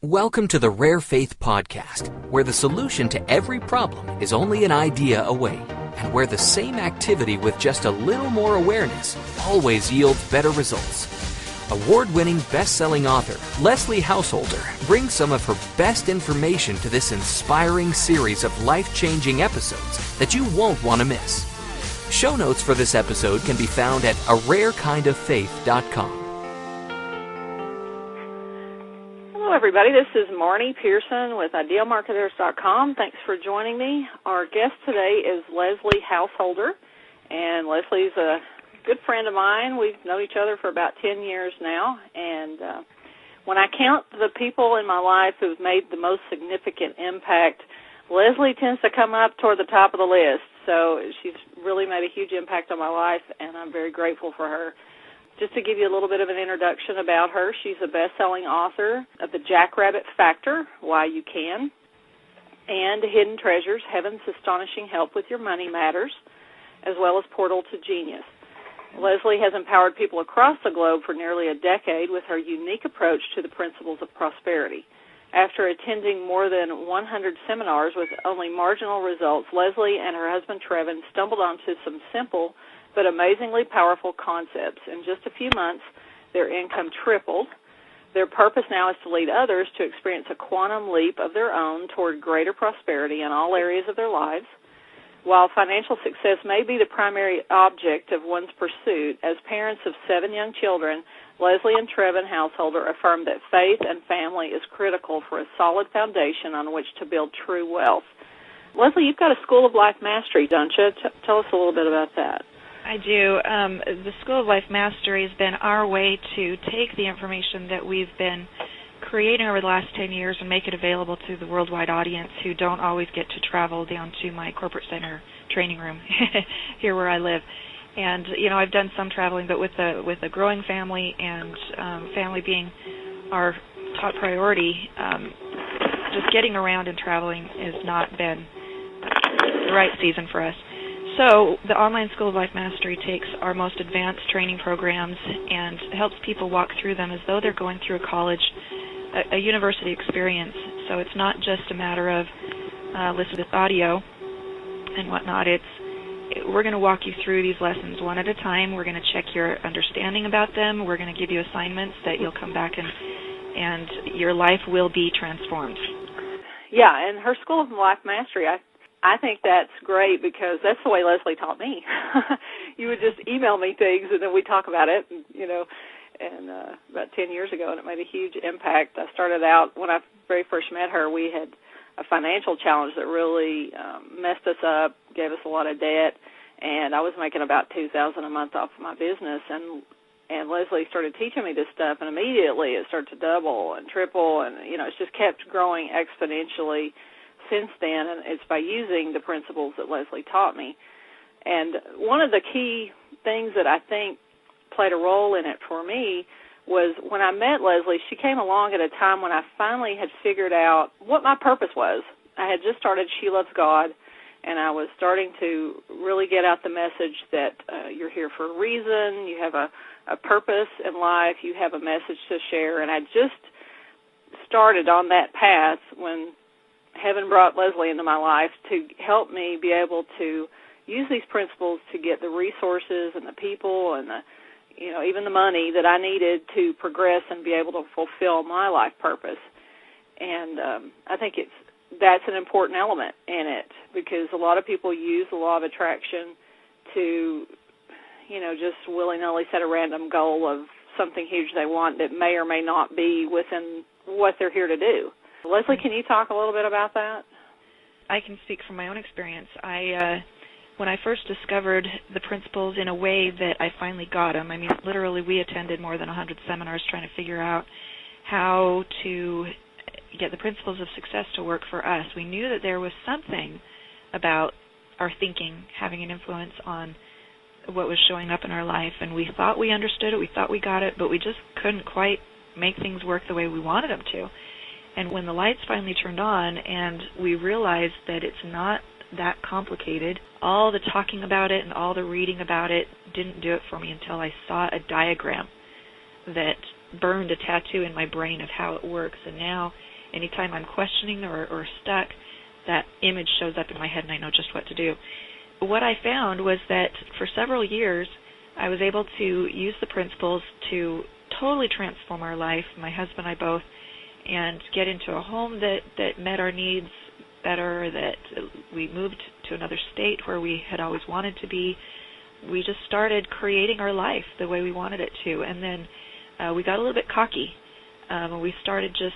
Welcome to the RareFaith podcast, where the solution to every problem is only an idea away, and where the same activity with just a little more awareness always yields better results. Award-winning best-selling author Leslie Householder brings some of her best information to this inspiring series of life-changing episodes that you won't want to miss. Show notes for this episode can be found at ararekindoffaith.com. Hello, everybody. This is Marnie Pehrson with IdealMarketers.com. Thanks for joining me. Our guest today is Leslie Householder, and Leslie's a good friend of mine. We've known each other for about 10 years now, and when I count the people in my life who've made the most significant impact, Leslie tends to come up toward the top of the list. So she's really made a huge impact on my life, and I'm very grateful for her. Just to give you a little bit of an introduction about her, she's a best-selling author of The Jackrabbit Factor, Why You Can, and Hidden Treasures, Heaven's Astonishing Help with Your Money Matters, as well as PortaltoGenius. Leslie has empowered people across the globe for nearly a decade with her unique approach to the principles of prosperity. After attending more than 100 seminars with only marginal results, Leslie and her husband Trevin stumbled onto some simple but amazingly powerful concepts. In just a few months, their income tripled. Their purpose now is to lead others to experience a quantum leap of their own toward greater prosperity in all areas of their lives. While financial success may be the primary object of one's pursuit, as parents of 7 young children, Leslie and Trevin Householder affirm that faith and family is critical for a solid foundation on which to build true wealth. Leslie, you've got a School of Life Mastery, don't you? Tell us a little bit about that. I do. The School of Life Mastery has been our way to take the information that we've been creating over the last 10 years and make it available to the worldwide audience who don't always get to travel down to my corporate center training room here where I live. And, you know, I've done some traveling, but with a growing family and family being our top priority, just getting around and traveling has not been the right season for us. So the Online School of Life Mastery takes our most advanced training programs and helps people walk through them as though they're going through a college, a university experience. So it's not just a matter of listen to this audio and whatnot. We're going to walk you through these lessons one at a time. We're going to check your understanding about them. We're going to give you assignments that you'll come back and your life will be transformed. Yeah, and her School of Life Mastery, I think that's great because that's the way Leslie taught me. You would just email me things and then we talk about it, and about 10 years ago, and it made a huge impact. I started out, when I very first met her, we had a financial challenge that really messed us up, gave us a lot of debt, and I was making about $2,000 a month off of my business, and Leslie started teaching me this stuff, and immediately it started to double and triple, and, it's just kept growing exponentially since then, and it's by using the principles that Leslie taught me. And one of the key things that I think played a role in it for me was when I met Leslie, she came along at a time when I finally had figured out what my purpose was. I had just started She Loves God, and I was starting to really get out the message that you're here for a reason, you have a purpose in life, you have a message to share, and I just started on that path when Heaven brought Leslie into my life to help me be able to use these principles to get the resources and the people and even the money that I needed to progress and be able to fulfill my life purpose. And I think that's an important element in it because a lot of people use the law of attraction to, just willy-nilly set a random goal of something huge they want that may or may not be within what they're here to do. Leslie, can you talk a little bit about that? I can speak from my own experience. When I first discovered the principles in a way that I finally got them, literally we attended more than 100 seminars trying to figure out how to get the principles of success to work for us. We knew that there was something about our thinking having an influence on what was showing up in our life, and we thought we understood it, we thought we got it, but we just couldn't quite make things work the way we wanted them to. And when the lights finally turned on and we realized that it's not that complicated, all the talking about it and all the reading about it didn't do it for me until I saw a diagram that burned a tattoo in my brain of how it works, and now anytime I'm questioning or stuck, that image shows up in my head and I know just what to do. What I found was that for several years I was able to use the principles to totally transform our life, my husband and I both, and get into a home that met our needs better, that we moved to another state where we had always wanted to be. We just started creating our life the way we wanted it to, and then we got a little bit cocky. We started just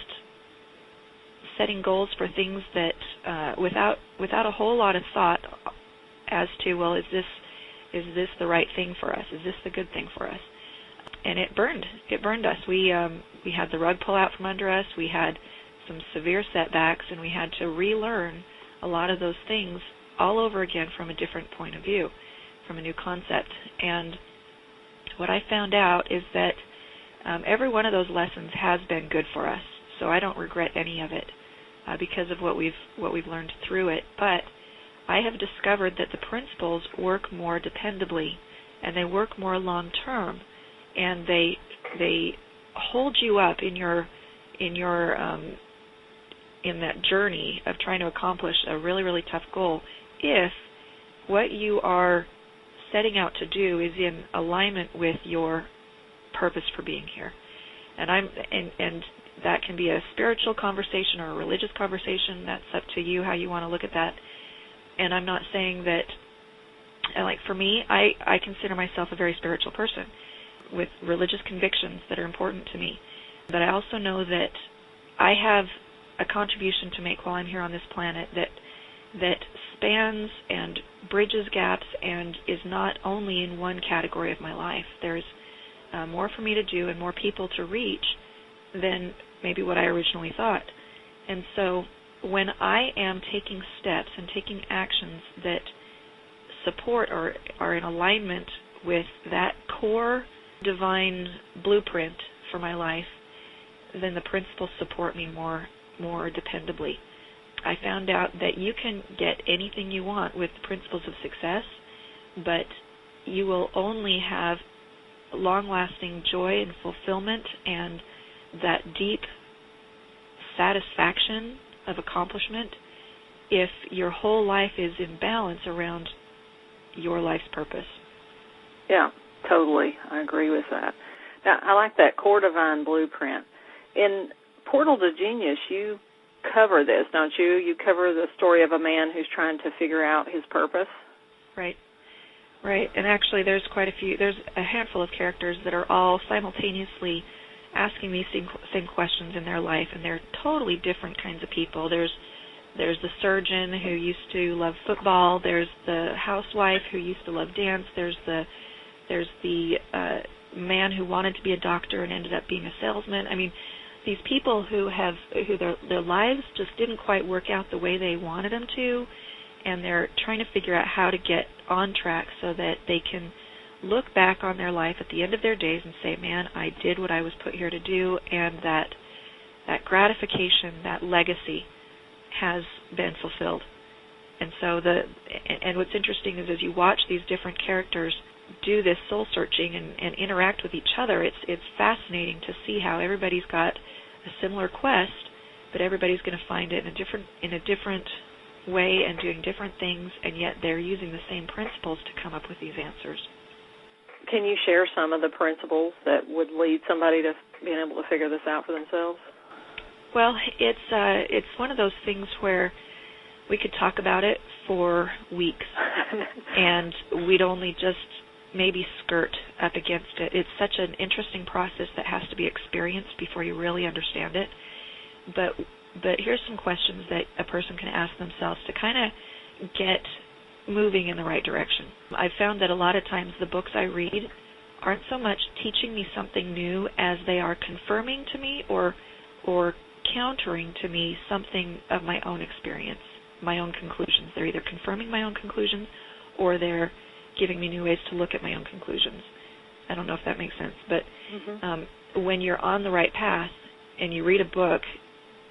setting goals for things that without a whole lot of thought as to, well, is this the right thing for us? Is this the good thing for us? And it burned us. We had the rug pull out from under us. We had some severe setbacks, and we had to relearn a lot of those things all over again from a different point of view, from a new concept. And what I found out is that every one of those lessons has been good for us, so I don't regret any of it because of what we've learned through it. But I have discovered that the principles work more dependably, and they work more long term, and they hold you up in that journey of trying to accomplish a really, really tough goal if what you are setting out to do is in alignment with your purpose for being here. And that can be a spiritual conversation or a religious conversation. That's up to you how you want to look at that. And I'm not saying that, like for me, I consider myself a very spiritual person with religious convictions that are important to me. But I also know that I have a contribution to make while I'm here on this planet that spans and bridges gaps and is not only in one category of my life. There's more for me to do and more people to reach than maybe what I originally thought. And so when I am taking steps and taking actions that support or are in alignment with that core divine blueprint for my life, then the principles support me more dependably. I found out that you can get anything you want with the principles of success, but you will only have long-lasting joy and fulfillment and that deep satisfaction of accomplishment if your whole life is in balance around your life's purpose. Yeah, totally. I agree with that. Now, I like that core divine blueprint. In Portal to Genius, you cover this, don't you? You cover the story of a man who's trying to figure out his purpose. Right. And actually there's a handful of characters that are all simultaneously asking these same questions in their life, and they're totally different kinds of people. There's the surgeon who used to love football. There's the housewife who used to love dance. There's the man who wanted to be a doctor and ended up being a salesman. I mean, these people who their lives just didn't quite work out the way they wanted them to, and they're trying to figure out how to get on track so that they can look back on their life at the end of their days and say, man, I did what I was put here to do, and that gratification, that legacy has been fulfilled. And so and what's interesting is as you watch these different characters do this soul searching and interact with each other, it's fascinating to see how everybody's got a similar quest, but everybody's going to find it in a different way and doing different things, and yet they're using the same principles to come up with these answers. Can you share some of the principles that would lead somebody to being able to figure this out for themselves? Well, it's one of those things where we could talk about it for weeks, and we'd only just maybe skirt up against it. It's such an interesting process that has to be experienced before you really understand it. But here's some questions that a person can ask themselves to kind of get moving in the right direction. I've found that a lot of times the books I read aren't so much teaching me something new as they are confirming to me or countering to me something of my own experience, my own conclusions. They're either confirming my own conclusions or they're giving me new ways to look at my own conclusions. I don't know if that makes sense, but when you're on the right path and you read a book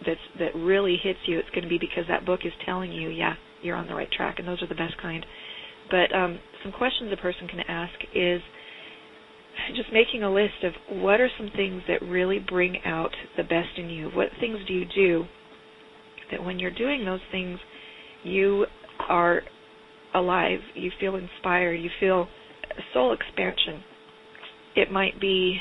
that really hits you, it's going to be because that book is telling you, yeah, you're on the right track, and those are the best kind. But some questions a person can ask is, just making a list of what are some things that really bring out the best in you. What things do you do that when you're doing those things, you are alive, you feel inspired, you feel soul expansion. It might be,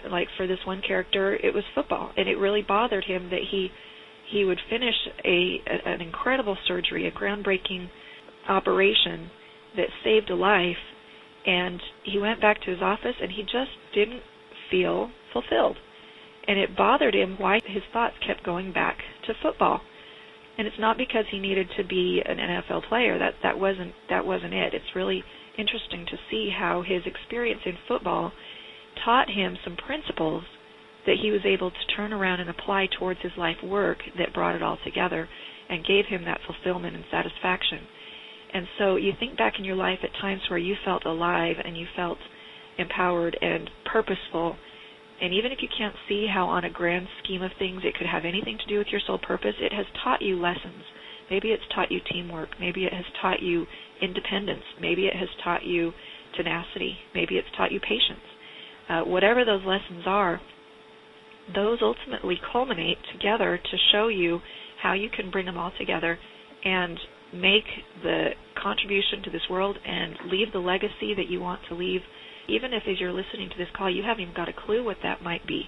like for this one character, it was football, and it really bothered him that he would finish an incredible surgery, a groundbreaking operation that saved a life, and he went back to his office and he just didn't feel fulfilled. And it bothered him why his thoughts kept going back to football. And it's not because he needed to be an NFL player. That wasn't it. It's really interesting to see how his experience in football taught him some principles that he was able to turn around and apply towards his life work that brought it all together and gave him that fulfillment and satisfaction. And so you think back in your life at times where you felt alive and you felt empowered and purposeful, and even if you can't see how on a grand scheme of things it could have anything to do with your sole purpose, it has taught you lessons. Maybe it's taught you teamwork. Maybe it has taught you independence. Maybe it has taught you tenacity. Maybe it's taught you patience. Whatever those lessons are, those ultimately culminate together to show you how you can bring them all together and make the contribution to this world and leave the legacy that you want to leave. Even if as you're listening to this call, you haven't even got a clue what that might be.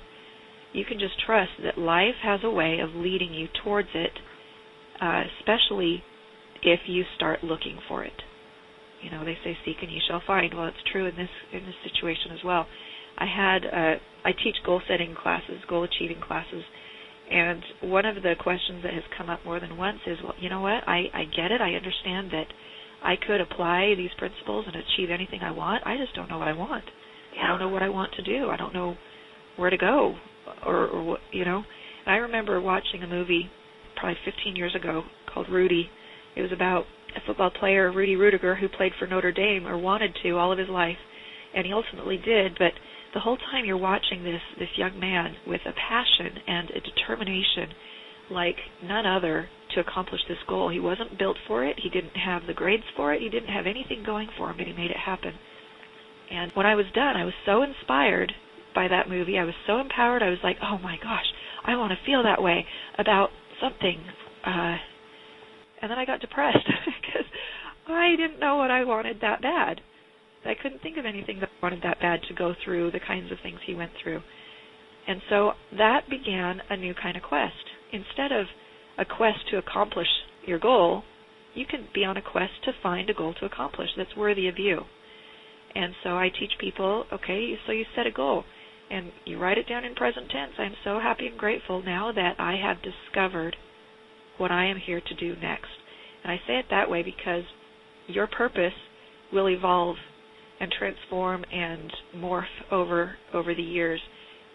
You can just trust that life has a way of leading you towards it, especially if you start looking for it. You know, they say seek and you shall find. Well, it's true in this situation as well. I teach goal-setting classes, goal-achieving classes, and one of the questions that has come up more than once is, well, you know what, I get it. I understand that I could apply these principles and achieve anything I want. I just don't know what I want. I don't know what I want to do. I don't know where to go or what, you know. And I remember watching a movie probably 15 years ago called Rudy. It was about a football player, Rudy Rudiger, who played for Notre Dame or wanted to all of his life, and he ultimately did, but the whole time you're watching this young man with a passion and a determination like none other to accomplish this goal. He wasn't built for it. He didn't have the grades for it. He didn't have anything going for him, but he made it happen. And when I was done, I was so inspired by that movie. I was so empowered. I was like, oh my gosh, I want to feel that way about something. And then I got depressed because I didn't know what I wanted that bad. I couldn't think of anything that I wanted that bad to go through the kinds of things he went through. And so that began a new kind of quest. Instead of a quest to accomplish your goal, you can be on a quest to find a goal to accomplish that's worthy of you. And so I teach people, okay, so you set a goal, and you write it down in present tense. I'm so happy and grateful now that I have discovered what I am here to do next. And I say it that way because your purpose will evolve and transform and morph over the years.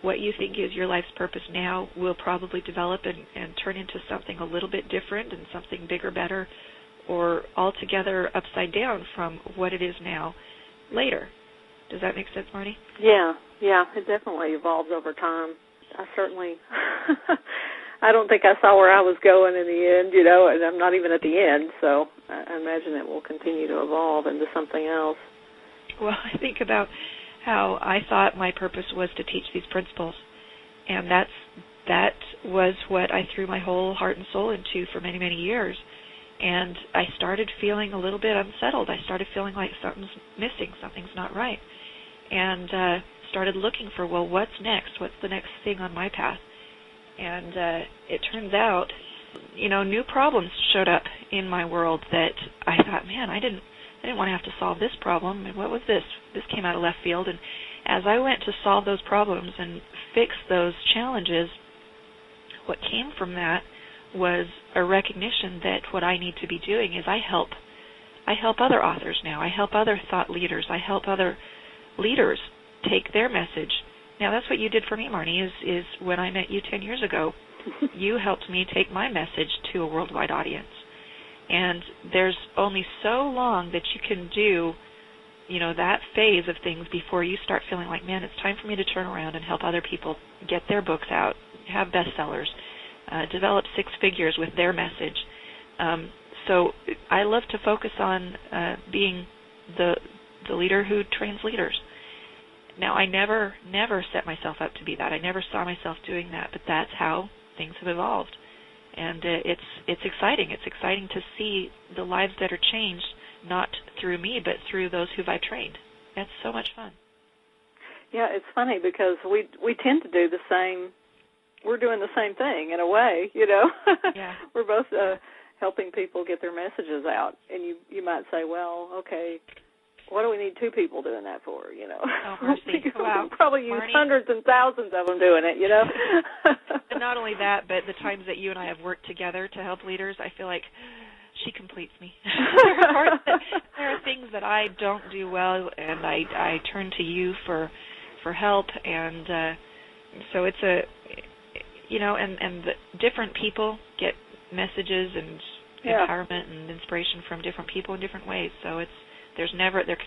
What you think is your life's purpose now will probably develop and turn into something a little bit different and something bigger, better, or altogether upside down from what it is now later. Does that make sense, Marnie? Yeah, it definitely evolves over time. I certainly, I don't think I saw where I was going in the end, you know, and I'm not even at the end, so I imagine it will continue to evolve into something else. Well, I think about how I thought my purpose was to teach these principles, and that was what I threw my whole heart and soul into for many, many years. And I started feeling a little bit unsettled. I started feeling like something's missing, something's not right, and started looking for, well, what's next? What's the next thing on my path? And it turns out, you know, new problems showed up in my world that I thought, man, I didn't want to have to solve this problem. And what was this? This came out of left field. And as I went to solve those problems and fix those challenges, what came from that was a recognition that what I need to be doing is I help other authors now. I help other thought leaders. I help other leaders take their message. Now, that's what you did for me, Marnie, is when I met you 10 years ago, you helped me take my message to a worldwide audience. And there's only so long that you can do, you know, that phase of things before you start feeling like, man, it's time for me to turn around and help other people get their books out, have bestsellers, develop six figures with their message. So I love to focus on being the leader who trains leaders. Now, I never set myself up to be that. I never saw myself doing that, but that's how things have evolved. And it's exciting. It's exciting to see the lives that are changed, not through me, but through those who I trained. That's so much fun. Yeah, it's funny because we tend to do the same. We're doing the same thing in a way, you know. Yeah. We're both helping people get their messages out. And you might say, well, okay, what do we need two people doing that for, you know? Oh, mercy. Wow. We'll probably use Marnie, hundreds and thousands of them doing it, you know? And not only that, but the times that you and I have worked together to help leaders, I feel like she completes me. There are things that I don't do well, and I turn to you for help, and so it's and the different people get messages and empowerment and inspiration from different people in different ways, so there can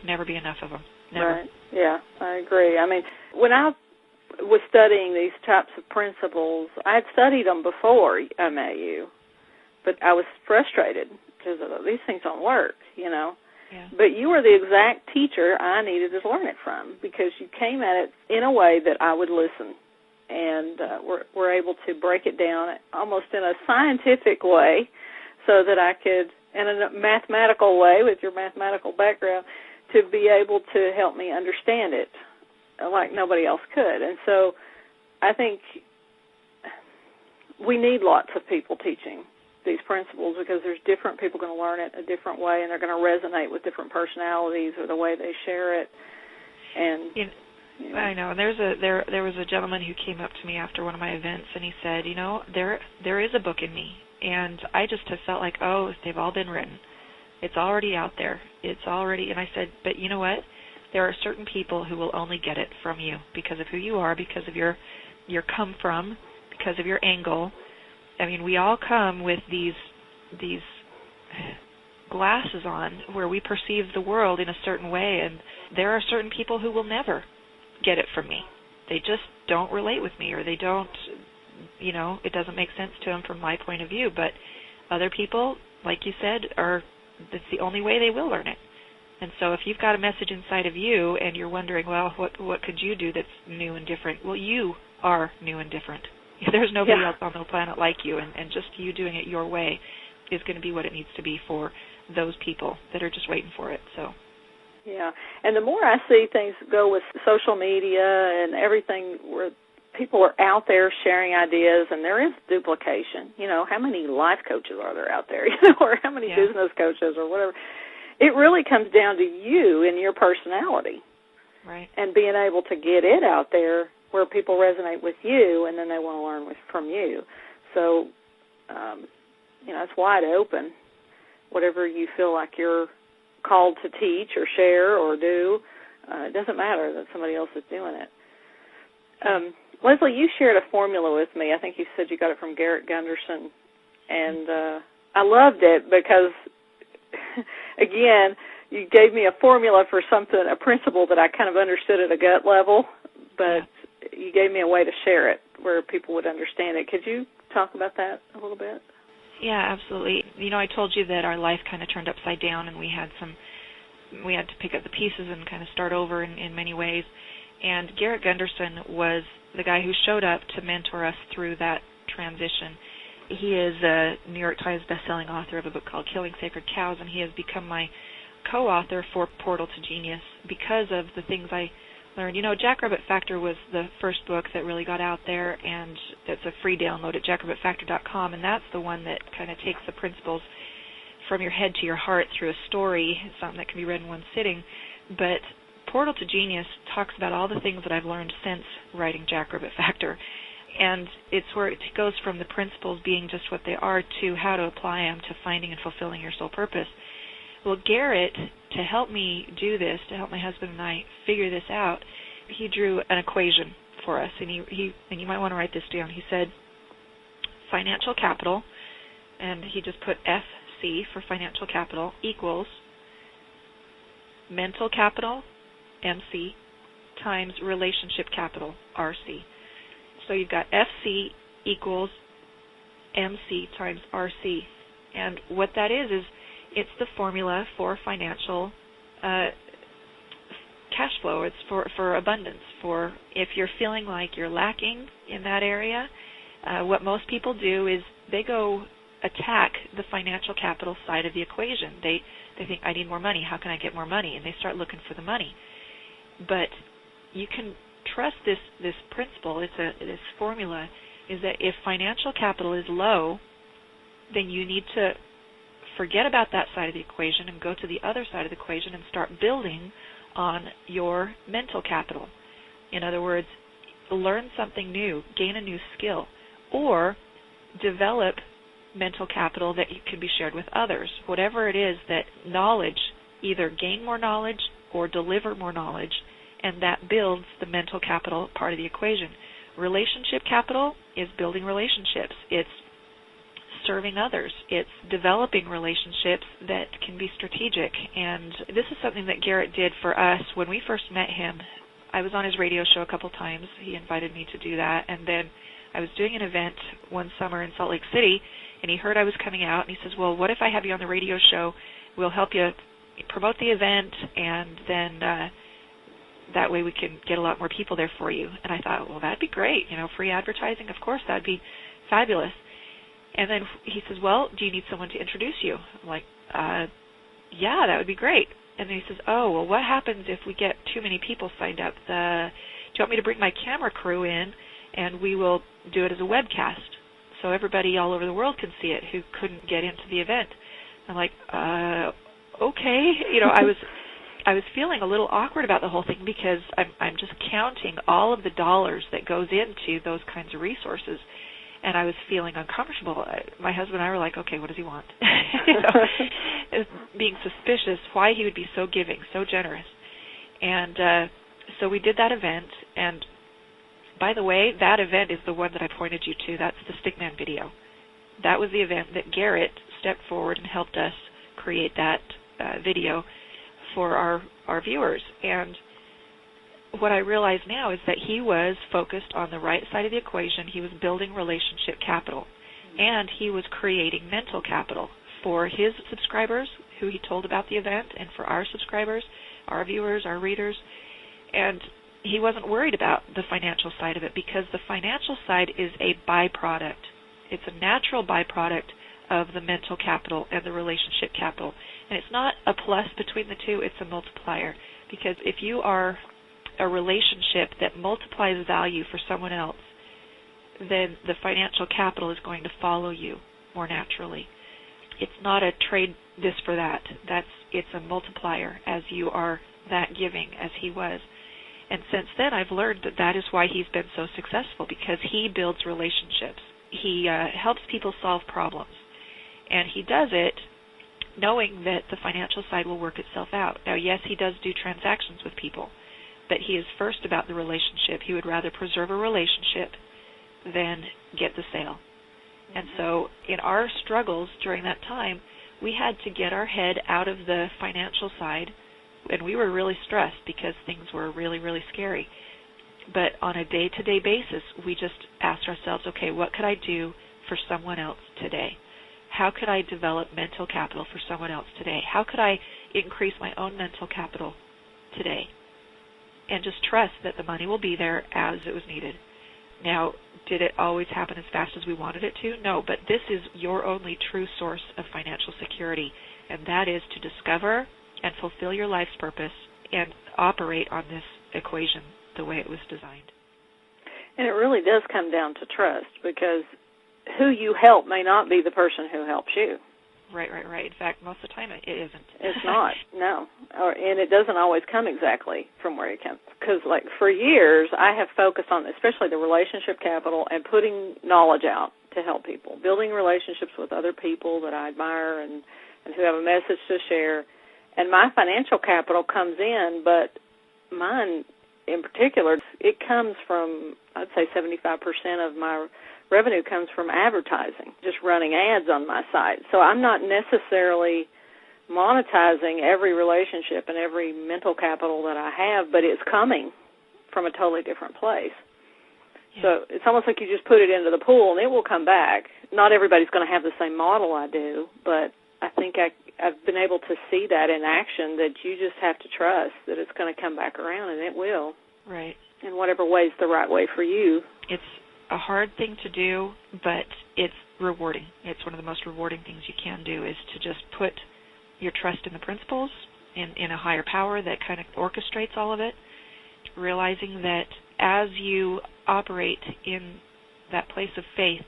never be enough of them. Never. Right. Yeah, I agree. I mean, when I was studying these types of principles, I had studied them before I met you, but I was frustrated because these things don't work, you know. Yeah. But you were the exact teacher I needed to learn it from because you came at it in a way that I would listen, and were able to break it down almost in a scientific way so that I could, in a mathematical way with your mathematical background, to be able to help me understand it like nobody else could. And so I think we need lots of people teaching these principles because there's different people going to learn it a different way, and they're going to resonate with different personalities or the way they share it. And you know. I know. There was a gentleman who came up to me after one of my events, and he said, you know, there is a book in me, and I just have felt like, oh, they've all been written. It's already out there. It's already, and I said, but you know what? There are certain people who will only get it from you because of who you are, because of your come from, because of your angle. I mean, we all come with these glasses on where we perceive the world in a certain way, and there are certain people who will never get it from me. They just don't relate with me, or they don't, you know, it doesn't make sense to them from my point of view. But other people, like you said, that's the only way they will learn it. And so if you've got a message inside of you and you're wondering, well, what could you do that's new and different? Well, you are new and different. There's nobody else on the planet like you, and just you doing it your way is going to be what it needs to be for those people that are just waiting for it. So. Yeah, and the more I see things go with social media and everything where people are out there sharing ideas, and there is duplication. You know, how many life coaches are there out there, you know, or how many business coaches or whatever. It really comes down to you and your personality. Right. And being able to get it out there where people resonate with you, and then they want to learn from you. So, you know, it's wide open. Whatever you feel like you're called to teach or share or do, it doesn't matter that somebody else is doing it. Leslie, you shared a formula with me. I think you said you got it from Garrett Gunderson, and I loved it because, again, you gave me a formula for something, a principle that I kind of understood at a gut level, but you gave me a way to share it where people would understand it. Could you talk about that a little bit? Yeah, absolutely. You know, I told you that our life kind of turned upside down, and we had to pick up the pieces and kind of start over in many ways. And Garrett Gunderson was the guy who showed up to mentor us through that transition. He is a New York Times bestselling author of a book called Killing Sacred Cows, and he has become my co-author for PortaltoGenius because of the things I learned. You know, Jackrabbit Factor was the first book that really got out there, and it's a free download at jackrabbitfactor.com, and that's the one that kind of takes the principles from your head to your heart through a story. It's something that can be read in one sitting. But PortaltoGenius talks about all the things that I've learned since writing Jackrabbit Factor, and it's where it goes from the principles being just what they are to how to apply them to finding and fulfilling your soul purpose. Well, Garrett, to help me do this, to help my husband and I figure this out, he drew an equation for us, and and you might want to write this down. He said financial capital, and he just put FC for financial capital, equals mental capital, MC, times relationship capital, RC. So you've got FC equals MC times RC. And what that is it's the formula for financial cash flow. It's for abundance. For if you're feeling like you're lacking in that area, what most people do is they go attack the financial capital side of the equation. They think, I need more money. How can I get more money? And they start looking for the money. But you can trust this principle. This formula is that if financial capital is low, then you need to forget about that side of the equation and go to the other side of the equation and start building on your mental capital. In other words, learn something new, gain a new skill, or develop mental capital that can be shared with others. Whatever it is, that knowledge, either gain more knowledge or deliver more knowledge, and that builds the mental capital part of the equation. Relationship capital is building relationships. It's serving others. It's developing relationships that can be strategic. And this is something that Garrett did for us when we first met him. I was on his radio show a couple times. He invited me to do that. And then I was doing an event one summer in Salt Lake City, and he heard I was coming out, and he says, well, what if I have you on the radio show? We'll help you promote the event, and then that way we can get a lot more people there for you. And I thought, well, that'd be great. Free advertising, of course, that'd be fabulous. And then he says, well, do you need someone to introduce you? I'm like, yeah, that would be great. And then he says, oh, well, what happens if we get too many people signed up? Do you want me to bring my camera crew in, and we will do it as a webcast so everybody all over the world can see it who couldn't get into the event? I'm like, okay. I was feeling a little awkward about the whole thing because I'm just counting all of the dollars that goes into those kinds of resources. And I was feeling uncomfortable. My husband and I were like, okay, what does he want? Being suspicious, why he would be so giving, so generous. And so we did that event. And by the way, that event is the one that I pointed you to. That's the Stickman video. That was the event that Garrett stepped forward and helped us create that video for our viewers. And what I realize now is that he was focused on the right side of the equation. He was building relationship capital, and he was creating mental capital for his subscribers who he told about the event, and for our subscribers, our viewers, our readers. And he wasn't worried about the financial side of it because the financial side is a byproduct. It's a natural byproduct of the mental capital and the relationship capital. And it's not a plus between the two, it's a multiplier. Because if you are a relationship that multiplies value for someone else, then the financial capital is going to follow you more naturally. It's not a trade this for that. It's a multiplier as you are that giving as he was. And since then I've learned that is why he's been so successful, because he builds relationships. He helps people solve problems. And he does it knowing that the financial side will work itself out. Now, yes, he does do transactions with people, but he is first about the relationship. He would rather preserve a relationship than get the sale. Mm-hmm. And so in our struggles during that time, we had to get our head out of the financial side, and we were really stressed because things were really, really scary. But on a day-to-day basis, we just asked ourselves, okay, what could I do for someone else today? How could I develop mental capital for someone else today? How could I increase my own mental capital today? And just trust that the money will be there as it was needed. Now, did it always happen as fast as we wanted it to? No, but this is your only true source of financial security, and that is to discover and fulfill your life's purpose and operate on this equation the way it was designed. And it really does come down to trust, because who you help may not be the person who helps you. Right. In fact, most of the time it isn't. It's not, no. And it doesn't always come exactly from where it comes. Because, like, for years, I have focused on, especially the relationship capital and putting knowledge out to help people, building relationships with other people that I admire and who have a message to share. And my financial capital comes in, but mine in particular, it comes from, I'd say 75% of my revenue comes from advertising, just running ads on my site. So I'm not necessarily monetizing every relationship and every mental capital that I have, but it's coming from a totally different place. Yeah. So it's almost like you just put it into the pool and it will come back. Not everybody's going to have the same model I do, but I think I've been able to see that in action, that you just have to trust that it's going to come back around, and it will. Right. In whatever way is the right way for you. It's a hard thing to do, but it's rewarding. It's one of the most rewarding things you can do, is to just put your trust in the principles, in a higher power that kind of orchestrates all of it, realizing that as you operate in that place of faith,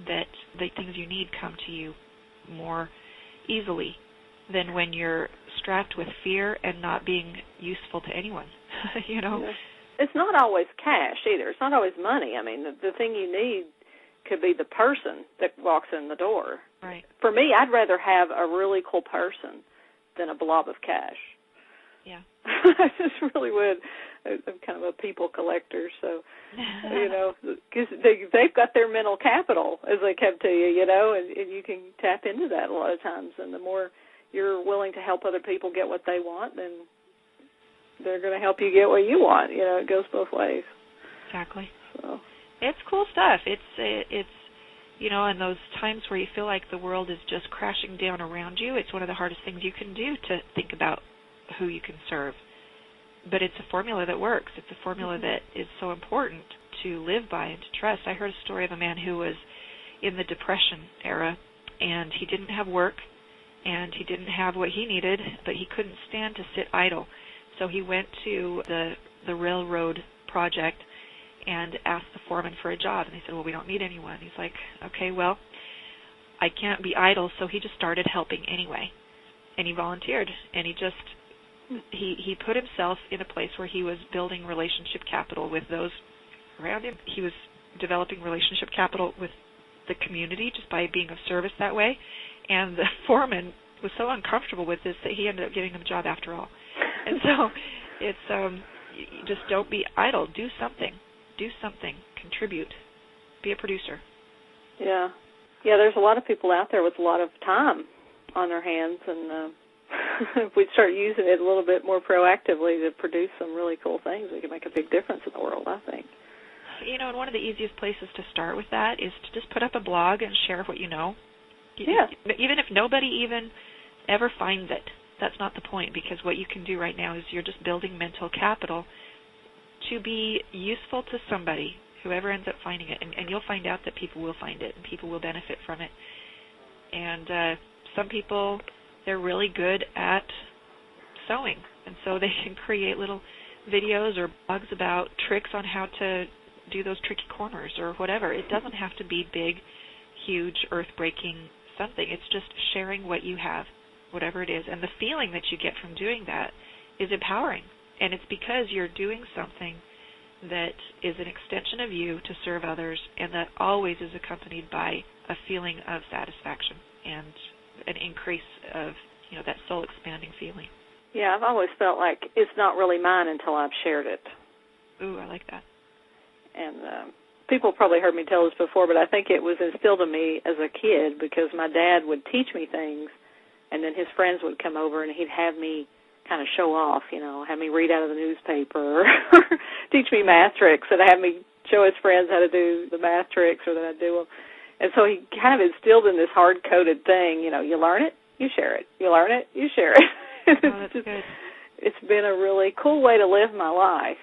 that the things you need come to you more easily than when you're strapped with fear and not being useful to anyone. You know? Yeah. It's not always cash either. It's not always money. I mean, the thing you need could be the person that walks in the door. Right. For me, I'd rather have a really cool person than a blob of cash. Yeah. I just really would. I'm kind of a people collector, so, you know, because they've got their mental capital as they come to you, you know, and you can tap into that a lot of times. And the more you're willing to help other people get what they want, then they're going to help you get what you want. You know, it goes both ways. Exactly. So it's cool stuff. It's you know, in those times where you feel like the world is just crashing down around you, it's one of the hardest things you can do to think about who you can serve. But it's a formula that works. It's a formula that is so important to live by and to trust. I heard a story of a man who was in the Depression era, and he didn't have work, and he didn't have what he needed, but he couldn't stand to sit idle. So he went to the railroad project and asked the foreman for a job. And they said, well, we don't need anyone. He's like, okay, well, I can't be idle. So he just started helping anyway. And he volunteered. And he put himself in a place where he was building relationship capital with those around him. He was developing relationship capital with the community just by being of service that way. And the foreman was so uncomfortable with this that he ended up giving him a job after all. And so it's just don't be idle. Do something. Do something. Contribute. Be a producer. Yeah. Yeah, there's a lot of people out there with a lot of time on their hands, and if we start using it a little bit more proactively to produce some really cool things, we can make a big difference in the world, I think. You know, and one of the easiest places to start with that is to just put up a blog and share what you know. Yeah. Even if nobody even ever finds it, that's not the point, because what you can do right now is you're just building mental capital to be useful to somebody, whoever ends up finding it. And you'll find out that people will find it and people will benefit from it. And some people, they're really good at sewing, and so they can create little videos or blogs about tricks on how to do those tricky corners or whatever. It doesn't have to be big, huge, earth-breaking something. It's just sharing what you have, whatever it is. And the feeling that you get from doing that is empowering. And it's because you're doing something that is an extension of you to serve others, and that always is accompanied by a feeling of satisfaction and an increase of, you know, that soul-expanding feeling. Yeah, I've always felt like it's not really mine until I've shared it. Ooh, I like that. And people probably heard me tell this before, but I think it was instilled in me as a kid because my dad would teach me things, and then his friends would come over and he'd have me kind of show off, you know, have me read out of the newspaper or teach me math tricks, and have me show his friends how to do the math tricks, or that I'd do them. And so he kind of instilled in this hard-coded thing, you know, you learn it, you share it. You learn it, you share it. Oh, that's good. It's been a really cool way to live my life.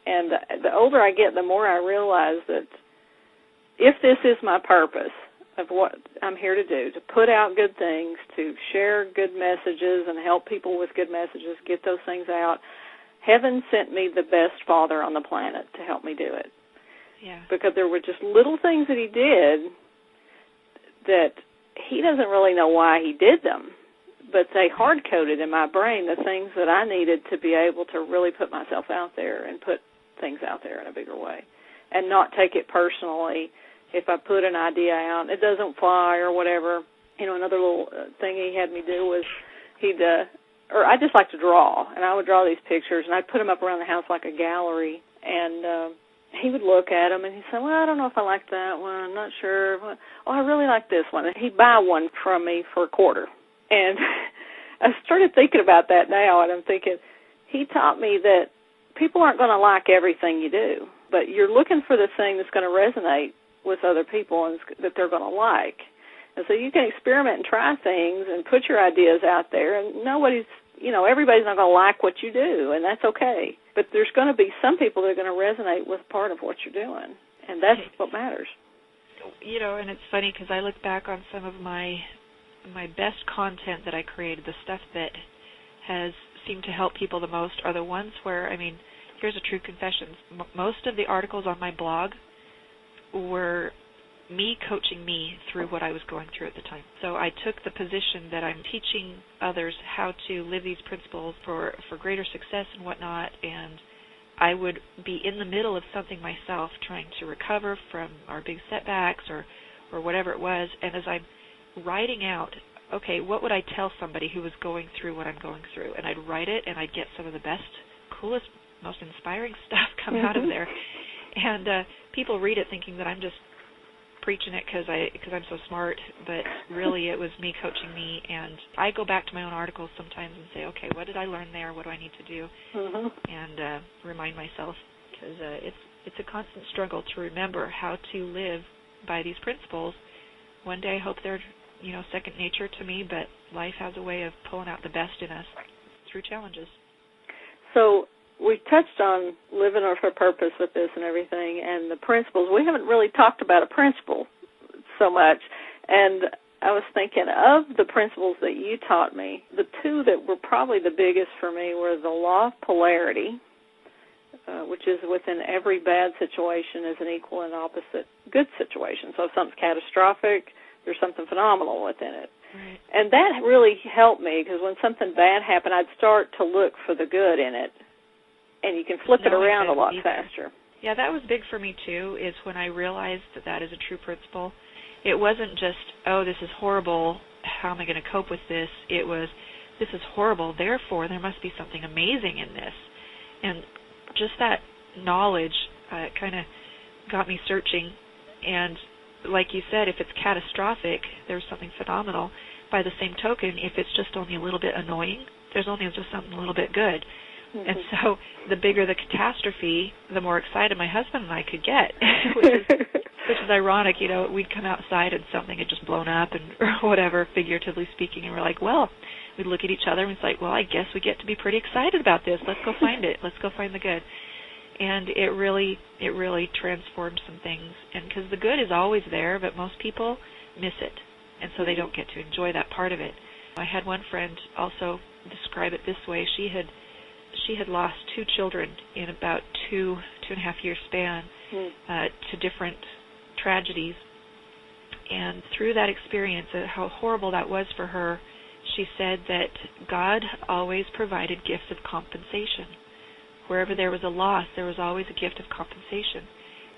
And the older I get, the more I realize that if this is my purpose of what I'm here to do, to put out good things, to share good messages and help people with good messages, get those things out, heaven sent me the best father on the planet to help me do it. Yeah. Because there were just little things that he did that he doesn't really know why he did them, but they hard-coded in my brain the things that I needed to be able to really put myself out there and put things out there in a bigger way and not take it personally. If I put an idea out, it doesn't fly or whatever. You know, another little thing he had me do was I just like to draw, and I would draw these pictures, and I'd put them up around the house like a gallery, and he would look at them, and he'd say, well, I don't know if I like that one. I'm not sure. Oh, I really like this one. And he'd buy one from me for $0.25. And I started thinking about that now, and I'm thinking, he taught me that people aren't going to like everything you do, but you're looking for the thing that's going to resonate with other people and that they're going to like. And so you can experiment and try things and put your ideas out there, and everybody's not going to like what you do, and that's okay. But there's going to be some people that are going to resonate with part of what you're doing, and that's what matters. And it's funny because I look back on some of my best content that I created, the stuff that has seemed to help people the most are the ones where, here's a true confession. Most of the articles on my blog were me coaching me through what I was going through at the time. So I took the position that I'm teaching others how to live these principles for greater success and whatnot, and I would be in the middle of something myself, trying to recover from our big setbacks or whatever it was, and as I'm writing out, okay, what would I tell somebody who was going through what I'm going through? And I'd write it, and I'd get some of the best, coolest, most inspiring stuff come out of there. And people read it thinking that I'm just preaching it because I'm so smart, but really it was me coaching me. And I go back to my own articles sometimes and say, okay, what did I learn there? What do I need to do? And remind myself, because it's a constant struggle to remember how to live by these principles. One day I hope they're second nature to me, but life has a way of pulling out the best in us through challenges. So we touched on living for purpose with this and everything, and the principles. We haven't really talked about a principle so much, and I was thinking of the principles that you taught me, the two that were probably the biggest for me were the Law of Polarity, which is within every bad situation is an equal and opposite good situation. So if something's catastrophic, there's something phenomenal within it. Right. And that really helped me, because when something bad happened, I'd start to look for the good in it, and you can flip it around a lot faster. Yeah, that was big for me, too, is when I realized that is a true principle. It wasn't just, oh, this is horrible, how am I going to cope with this? It was, this is horrible, therefore there must be something amazing in this. And just that knowledge kind of got me searching. And like you said, if it's catastrophic, there's something phenomenal. By the same token, if it's just only a little bit annoying, there's only just something a little bit good. Mm-hmm. And so the bigger the catastrophe, the more excited my husband and I could get, which is ironic. We'd come outside and something had just blown up or whatever, figuratively speaking, and we're like, well, we'd look at each other and it's like, well, I guess we get to be pretty excited about this. Let's go find it. Let's go find the good. And it really transformed some things. And because the good is always there, but most people miss it, and so they don't get to enjoy that part of it. I had one friend also describe it this way. She had lost 2 children in about 2.5 year span to different tragedies. And through that experience, how horrible that was for her, she said that God always provided gifts of compensation. Wherever there was a loss, there was always a gift of compensation.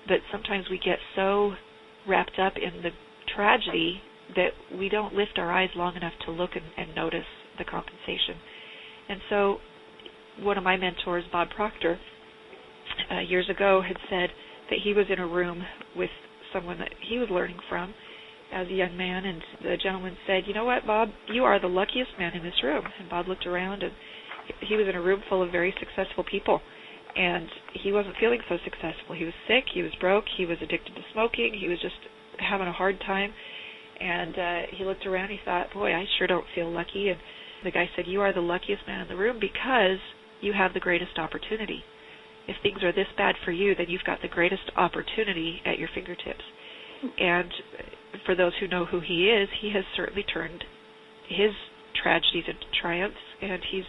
But sometimes we get so wrapped up in the tragedy that we don't lift our eyes long enough to look and notice the compensation. And so one of my mentors, Bob Proctor, years ago had said that he was in a room with someone that he was learning from as a young man, and the gentleman said, you know what, Bob, you are the luckiest man in this room. And Bob looked around, and he was in a room full of very successful people, and he wasn't feeling so successful. He was sick, he was broke, he was addicted to smoking, he was just having a hard time. And he looked around and he thought, boy, I sure don't feel lucky. And the guy said, you are the luckiest man in the room because you have the greatest opportunity. If things are this bad for you, then you've got the greatest opportunity at your fingertips. And for those who know who he is, he has certainly turned his tragedies into triumphs, and he's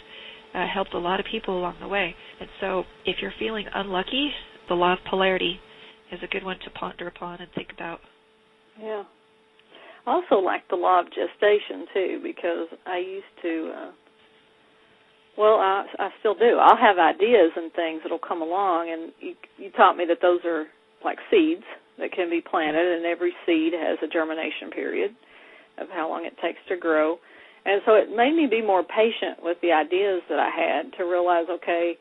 helped a lot of people along the way. And so if you're feeling unlucky, the Law of Polarity is a good one to ponder upon and think about. Yeah. I also like the Law of Gestation, too, because I used to, I still do. I'll have ideas and things that will come along, and you taught me that those are like seeds that can be planted, and every seed has a germination period of how long it takes to grow. And so it made me be more patient with the ideas that I had to realize, okay,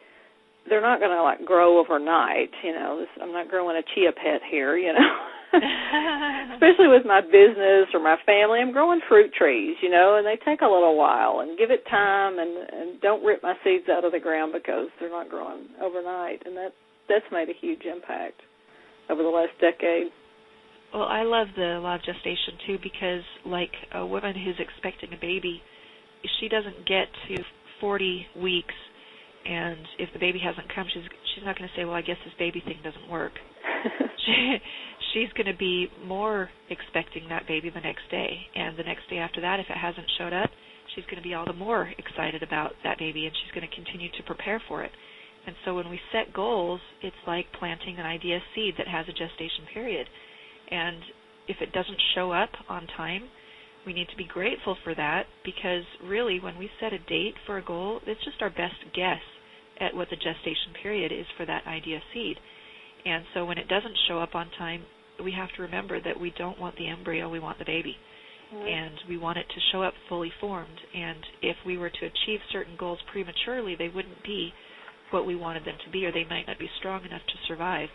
they're not going to grow overnight. I'm not growing a chia pet here, Especially with my business or my family, I'm growing fruit trees, and they take a little while, and give it time, and don't rip my seeds out of the ground because they're not growing overnight. And that's made a huge impact over the last decade. Well, I love the law of gestation, too, because like a woman who's expecting a baby, she doesn't get to 40 weeks, and if the baby hasn't come, she's not going to say, well, I guess this baby thing doesn't work. She's going to be more expecting that baby the next day, and the next day after that, if it hasn't showed up, she's going to be all the more excited about that baby, and she's going to continue to prepare for it. And so when we set goals, it's like planting an idea seed that has a gestation period. And if it doesn't show up on time, we need to be grateful for that, because really when we set a date for a goal, it's just our best guess at what the gestation period is for that idea seed. And so when it doesn't show up on time, we have to remember that we don't want the embryo, we want the baby. And we want it to show up fully formed. And if we were to achieve certain goals prematurely, they wouldn't be what we wanted them to be, or they might not be strong enough to survive.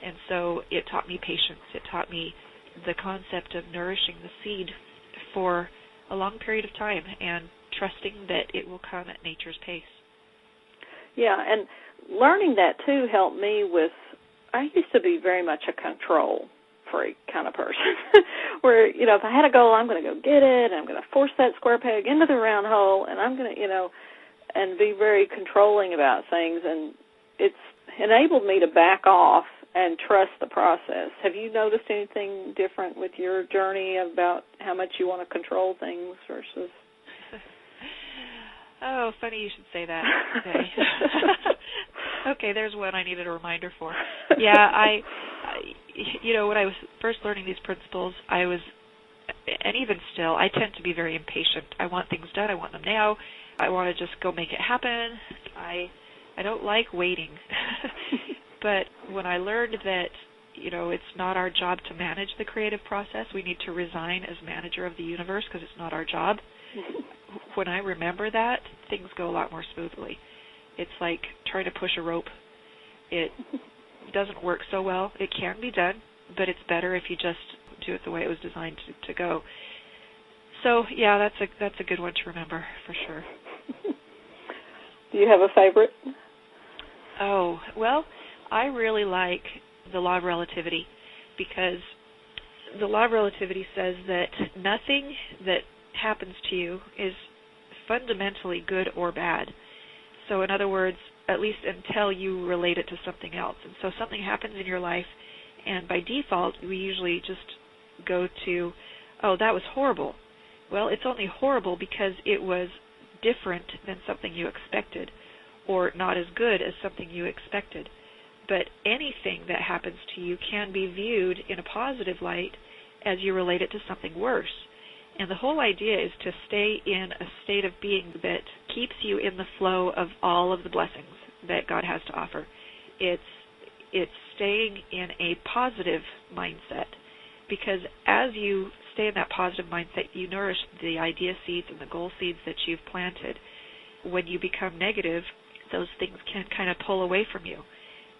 And so it taught me patience. It taught me the concept of nourishing the seed for a long period of time and trusting that it will come at nature's pace. Yeah, and learning that, too, helped me with, I used to be very much a control freak kind of person, where, you know, if I had a goal, I'm going to go get it, and I'm going to force that square peg into the round hole, and I'm going to, you know, and be very controlling about things, and it's enabled me to back off and trust the process. Have you noticed anything different with your journey about how much you want to control things versus? Oh, funny you should say that today. Okay, there's one I needed a reminder for. Yeah, I you know, when I was first learning these principles, I was, and even still, I tend to be very impatient. I want things done. I want them now. I want to just go make it happen. I don't like waiting. But when I learned that, you know, it's not our job to manage the creative process, we need to resign as manager of the universe because it's not our job. When I remember that, things go a lot more smoothly. It's like trying to push a rope. It doesn't work so well. It can be done, but it's better if you just do it the way it was designed to go. So, yeah, that's a good one to remember for sure. Do you have a favorite? Oh, well, I really like the Law of Relativity, because the Law of Relativity says that nothing that happens to you is fundamentally good or bad. So in other words, at least until you relate it to something else. And so something happens in your life, and by default, we usually just go to, oh, that was horrible. Well, it's only horrible because it was different than something you expected, or not as good as something you expected. But anything that happens to you can be viewed in a positive light as you relate it to something worse. And the whole idea is to stay in a state of being that keeps you in the flow of all of the blessings that God has to offer. It's staying in a positive mindset, because as you stay in that positive mindset, you nourish the idea seeds and the goal seeds that you've planted. When you become negative, those things can kind of pull away from you.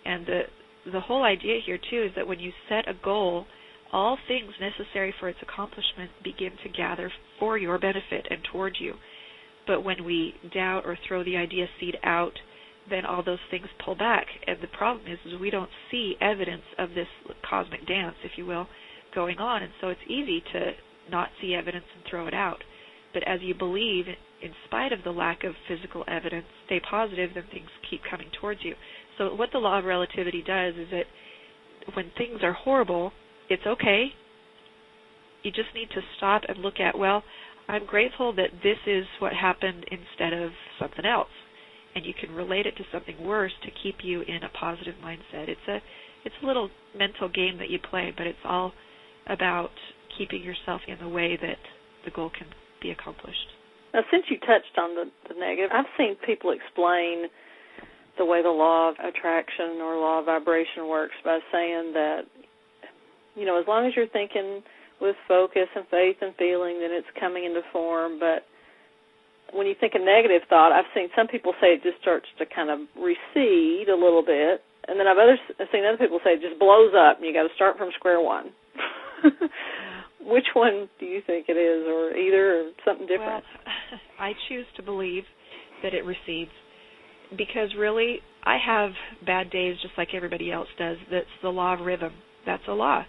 And the whole idea here, too, is that when you set a goal, all things necessary for its accomplishment begin to gather for your benefit and toward you. But when we doubt or throw the idea seed out, then all those things pull back. And the problem is we don't see evidence of this cosmic dance, if you will, going on. And so it's easy to not see evidence and throw it out. But as you believe, in spite of the lack of physical evidence, stay positive, then things keep coming towards you. So what the Law of Relativity does is that when things are horrible, it's okay. You just need to stop and look at, well, I'm grateful that this is what happened instead of something else. And you can relate it to something worse to keep you in a positive mindset. It's a little mental game that you play, but it's all about keeping yourself in the way that the goal can be accomplished. Now, since you touched on the negative, I've seen people explain the way the law of attraction or law of vibration works by saying that, you know, as long as you're thinking with focus and faith and feeling, then it's coming into form. But when you think a negative thought, I've seen some people say it just starts to kind of recede a little bit, and then I've seen other people say it just blows up and you got to start from square one. Which one do you think it is, or either, or something different? Well, I choose to believe that it recedes, because really I have bad days just like everybody else does. That's the law of rhythm. That's a law.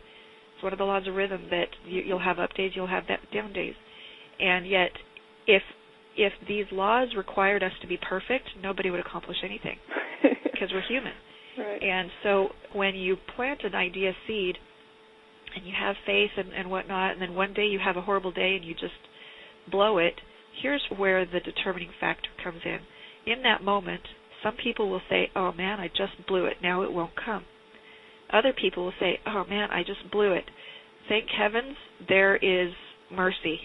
It's one of the laws of rhythm that you'll have up days, you'll have down days. And yet, if these laws required us to be perfect, nobody would accomplish anything because we're human. Right. And so when you plant an idea seed and you have faith and whatnot, and then one day you have a horrible day and you just blow it, here's where the determining factor comes in. In that moment, some people will say, oh, man, I just blew it. Now it won't come. Other people will say, oh, man, I just blew it. Thank heavens there is mercy,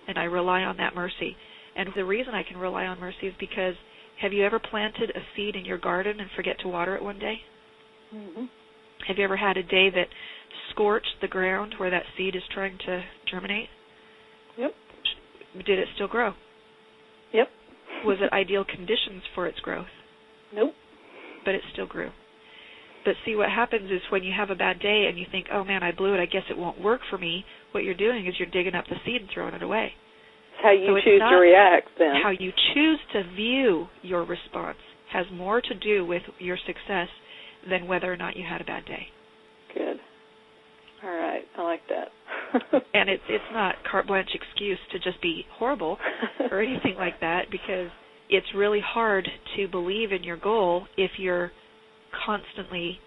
and I rely on that mercy. And the reason I can rely on mercy is because have you ever planted a seed in your garden and forget to water it one day? Mm-hmm. Have you ever had a day that scorched the ground where that seed is trying to germinate? Yep. Did it still grow? Yep. Was it ideal conditions for its growth? Nope. But it still grew. But see, what happens is when you have a bad day and you think, oh, man, I blew it, I guess it won't work for me, what you're doing is you're digging up the seed and throwing it away. It's how you choose to react then. How you choose to view your response has more to do with your success than whether or not you had a bad day. Good. All right. I like that. And it's not carte blanche excuse to just be horrible or anything like that, because it's really hard to believe in your goal if you're constantly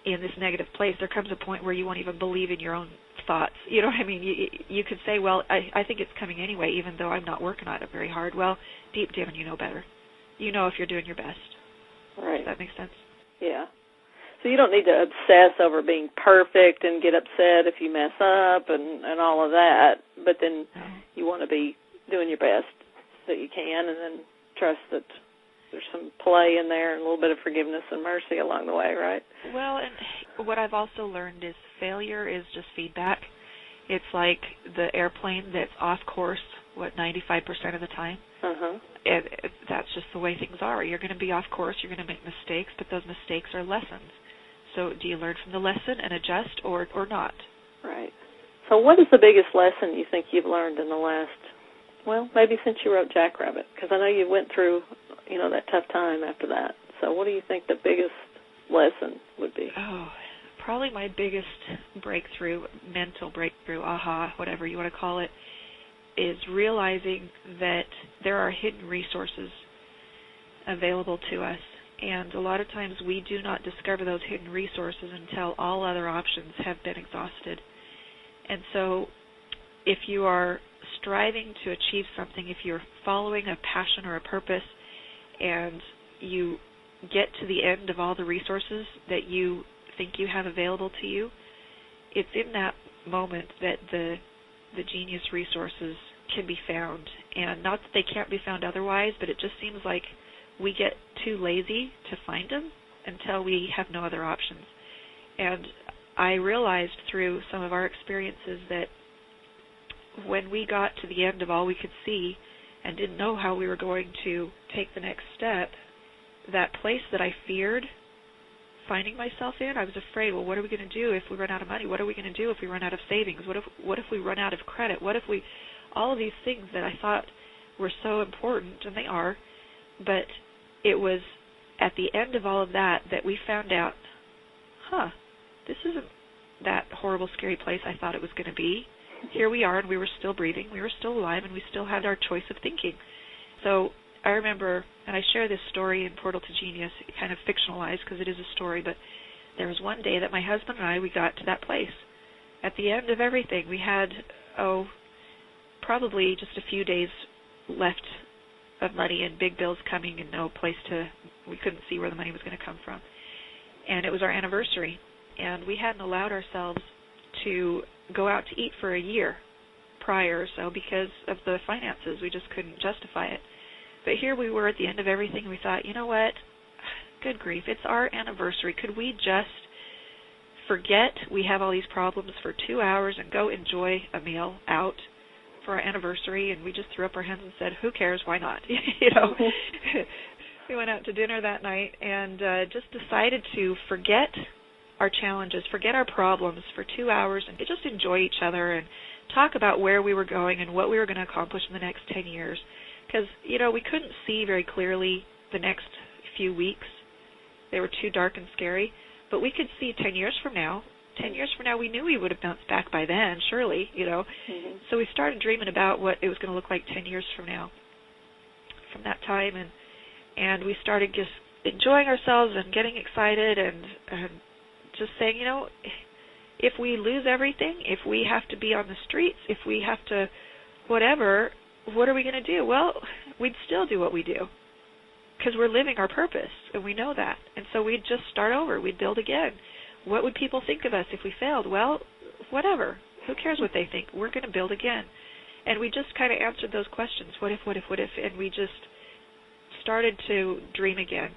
in this negative place. There comes a point where you won't even believe in your own thoughts. You know what I mean? You could say, well, I think it's coming anyway, even though I'm not working on it very hard. Well, deep down you know better. You know if you're doing your best. Right. Does that make sense? Yeah. So you don't need to obsess over being perfect and get upset if you mess up and all of that, but then you want to be doing your best that you can, and then trust that there's some play in there and a little bit of forgiveness and mercy along the way, right? Well, and what I've also learned is failure is just feedback. It's like the airplane that's off course, 95% of the time? Uh-huh. And that's just the way things are. You're going to be off course, you're going to make mistakes, but those mistakes are lessons. So do you learn from the lesson and adjust or not? Right. So what is the biggest lesson you think you've learned in the last, well, maybe since you wrote Jackrabbit? Because I know you went through, that tough time after that. So what do you think the biggest lesson would be? Oh, probably my biggest breakthrough, mental breakthrough, aha, whatever you want to call it, is realizing that there are hidden resources available to us. And a lot of times we do not discover those hidden resources until all other options have been exhausted. And so if you are striving to achieve something, if you're following a passion or a purpose and you get to the end of all the resources that you think you have available to you, it's in that moment that the genius resources can be found. And not that they can't be found otherwise, but it just seems like we get too lazy to find them until we have no other options. And I realized through some of our experiences that when we got to the end of all we could see and didn't know how we were going to take the next step, that place that I feared finding myself in, I was afraid, well, what are we going to do if we run out of money? What are we going to do if we run out of savings? What if we run out of credit? What if we, all of these things that I thought were so important, and they are, but it was at the end of all of that we found out, this isn't that horrible, scary place I thought it was going to be. Here we are, and we were still breathing, we were still alive, and we still had our choice of thinking. So I remember, and I share this story in PortaltoGenius, kind of fictionalized because it is a story, but there was one day that my husband and I, we got to that place. At the end of everything, we had, probably just a few days left of money and big bills coming and no place we couldn't see where the money was going to come from. And it was our anniversary, and we hadn't allowed ourselves to go out to eat for a year prior or so because of the finances. We just couldn't justify it. But here we were at the end of everything, and we thought, you know what, good grief, it's our anniversary. Could we just forget we have all these problems for 2 hours and go enjoy a meal out for our anniversary? And we just threw up our hands and said, who cares, why not? We went out to dinner that night and just decided to forget our challenges, forget our problems for 2 hours and just enjoy each other and talk about where we were going and what we were going to accomplish in the next 10 years. Because, we couldn't see very clearly the next few weeks. They were too dark and scary. But we could see 10 years from now 10 years from now, we knew we would have bounced back by then, surely, Mm-hmm. So we started dreaming about what it was going to look like 10 years from now, from that time, and we started just enjoying ourselves and getting excited and just saying, if we lose everything, if we have to be on the streets, if we have to whatever, what are we going to do? Well, we'd still do what we do because we're living our purpose, and we know that. And so we'd just start over. We'd build again. What would people think of us if we failed? Well, whatever. Who cares what they think? We're going to build again. And we just kind of answered those questions, what if, and we just started to dream again.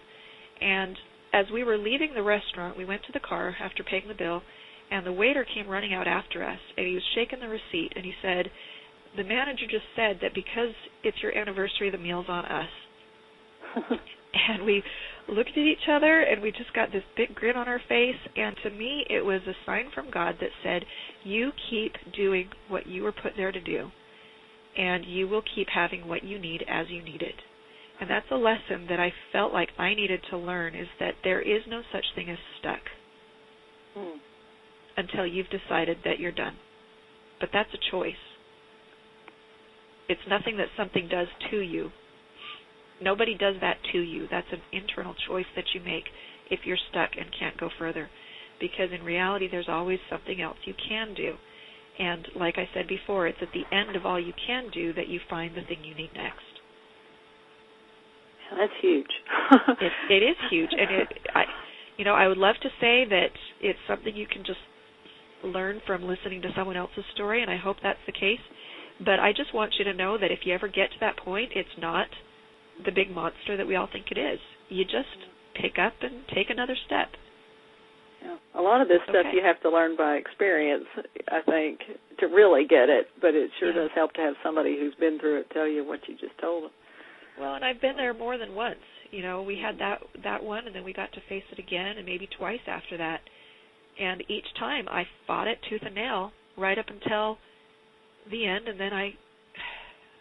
And as we were leaving the restaurant, we went to the car after paying the bill, and the waiter came running out after us, and he was shaking the receipt, and he said, the manager just said that because it's your anniversary, the meal's on us. And we looked at each other, and we just got this big grin on our face, and to me, it was a sign from God that said, you keep doing what you were put there to do, and you will keep having what you need as you need it. And that's a lesson that I felt like I needed to learn, is that there is no such thing as stuck until you've decided that you're done. But that's a choice. It's nothing that something does to you. Nobody does that to you. That's an internal choice that you make if you're stuck and can't go further. Because in reality, there's always something else you can do. And like I said before, it's at the end of all you can do that you find the thing you need next. That's huge. It is huge. And I would love to say that it's something you can just learn from listening to someone else's story, and I hope that's the case. But I just want you to know that if you ever get to that point, it's not the big monster that we all think it is. You just pick up and take another step. Yeah. A lot of this stuff you have to learn by experience, I think, to really get it, but it sure does help to have somebody who's been through it tell you what you just told them. Well, and I've been there more than once. We had that one, and then we got to face it again, and maybe twice after that. And each time I fought it tooth and nail right up until the end, and then I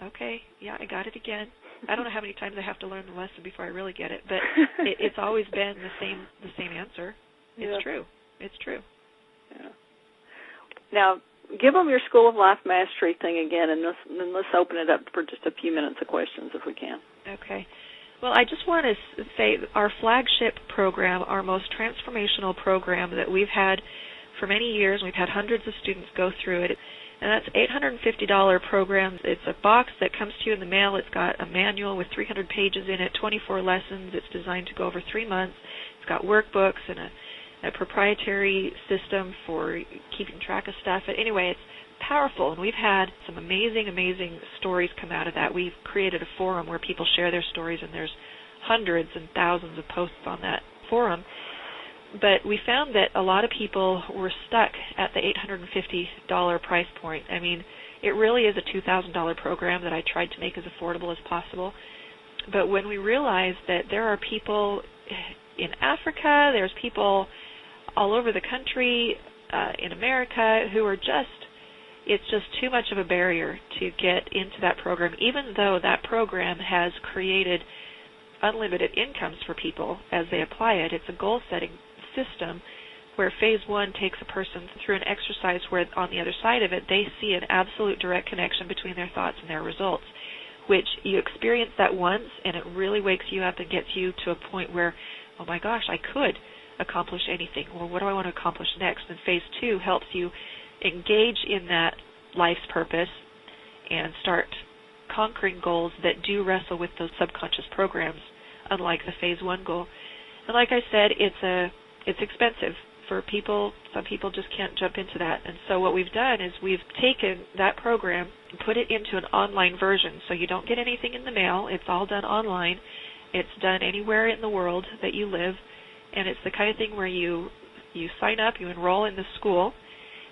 got it again. I don't know how many times I have to learn the lesson before I really get it, but it's always been the same answer. It's true. It's true. Yeah. Now, give them your School of Life Mastery thing again, and let's open it up for just a few minutes of questions if we can. Okay. Well, I just want to say our flagship program, our most transformational program that we've had for many years, we've had hundreds of students go through it, and that's $850 program. It's a box that comes to you in the mail. It's got a manual with 300 pages in it, 24 lessons. It's designed to go over 3 months. It's got workbooks and a proprietary system for keeping track of stuff. But anyway, it's powerful, and we've had some amazing, amazing stories come out of that. We've created a forum where people share their stories, and there's hundreds and thousands of posts on that forum. But we found that a lot of people were stuck at the $850 price point. I mean, it really is a $2,000 program that I tried to make as affordable as possible. But when we realized that there are people in Africa, there's people all over the country, in America, who are it's just too much of a barrier to get into that program, even though that program has created unlimited incomes for people as they apply it. It's a goal-setting system where phase 1 takes a person through an exercise where on the other side of it, they see an absolute direct connection between their thoughts and their results, which you experience that once, and it really wakes you up and gets you to a point where, oh my gosh, I could accomplish anything. Well, what do I want to accomplish next? And phase 2 helps you engage in that life's purpose and start conquering goals that do wrestle with those subconscious programs, unlike the phase 1 goal. And like I said, it's expensive for people. Some people just can't jump into that. And so what we've done is we've taken that program and put it into an online version. So you don't get anything in the mail. It's all done online. It's done anywhere in the world that you live. And it's the kind of thing where you sign up, you enroll in the school.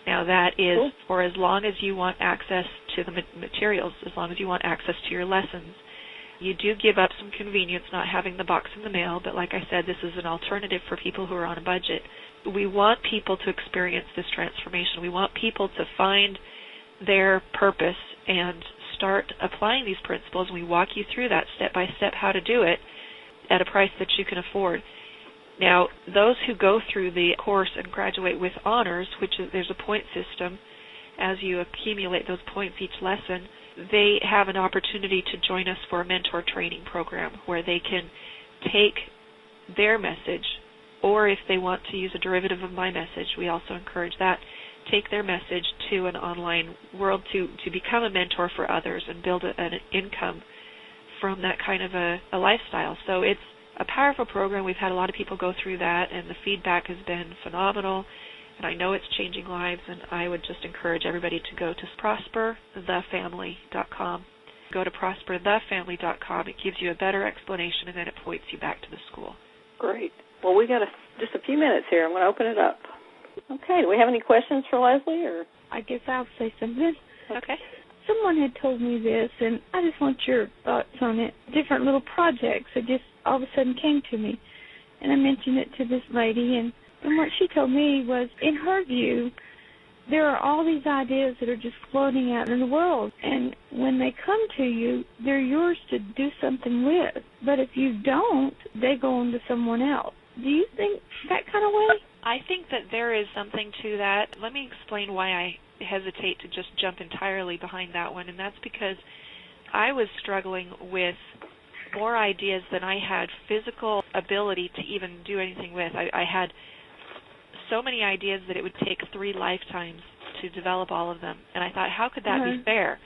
Now that is for as long as you want access to the materials, as long as you want access to your lessons. You do give up some convenience not having the box in the mail, but like I said, this is an alternative for people who are on a budget. We want people to experience this transformation. We want people to find their purpose and start applying these principles. We walk you through that step by step how to do it at a price that you can afford. Now, those who go through the course and graduate with honors, which is, there's a point system, as you accumulate those points each lesson, they have an opportunity to join us for a mentor training program where they can take their message, or if they want to use a derivative of my message, we also encourage that, take their message to an online world to become a mentor for others and build an income from that kind of a lifestyle. So it's a powerful program. We've had a lot of people go through that, and the feedback has been phenomenal, and I know it's changing lives, and I would just encourage everybody to go to prosperthefamily.com. Go to prosperthefamily.com. It gives you a better explanation, and then it points you back to the school. Great. Well, we got just a few minutes here. I'm going to open it up. Okay. Do we have any questions for Leslie? Or I guess I'll say something. Okay. Someone had told me this, and I just want your thoughts on it. Different little projects that just all of a sudden came to me. And I mentioned it to this lady, and what she told me was, in her view, there are all these ideas that are just floating out in the world. And when they come to you, they're yours to do something with. But if you don't, they go on to someone else. Do you think that kind of way? I think that there is something to that. Let me explain why I hesitate to just jump entirely behind that one, and that's because I was struggling with more ideas than I had physical ability to even do anything with. I had so many ideas that it would take 3 lifetimes to develop all of them, and I thought, how could that be fair?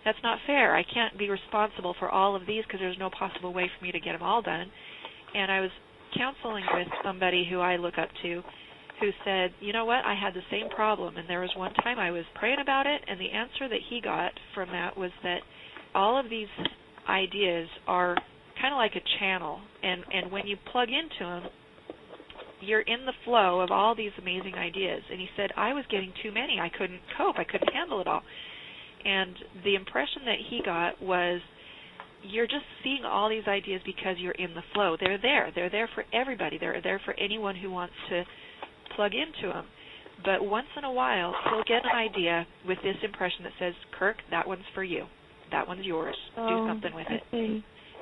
That's not fair. I can't be responsible for all of these because there's no possible way for me to get them all done. And I was counseling with somebody who I look up to who said, you know what, I had the same problem, and there was one time I was praying about it, and the answer that he got from that was that all of these ideas are kind of like a channel, and when you plug into them, you're in the flow of all these amazing ideas. And he said, I was getting too many. I couldn't cope. I couldn't handle it all. And the impression that he got was, you're just seeing all these ideas because you're in the flow. They're there. They're there for everybody. They're there for anyone who wants to plug into them. But once in a while, you'll get an idea with this impression that says, Kirk, that one's for you. That one's yours. Do something with it.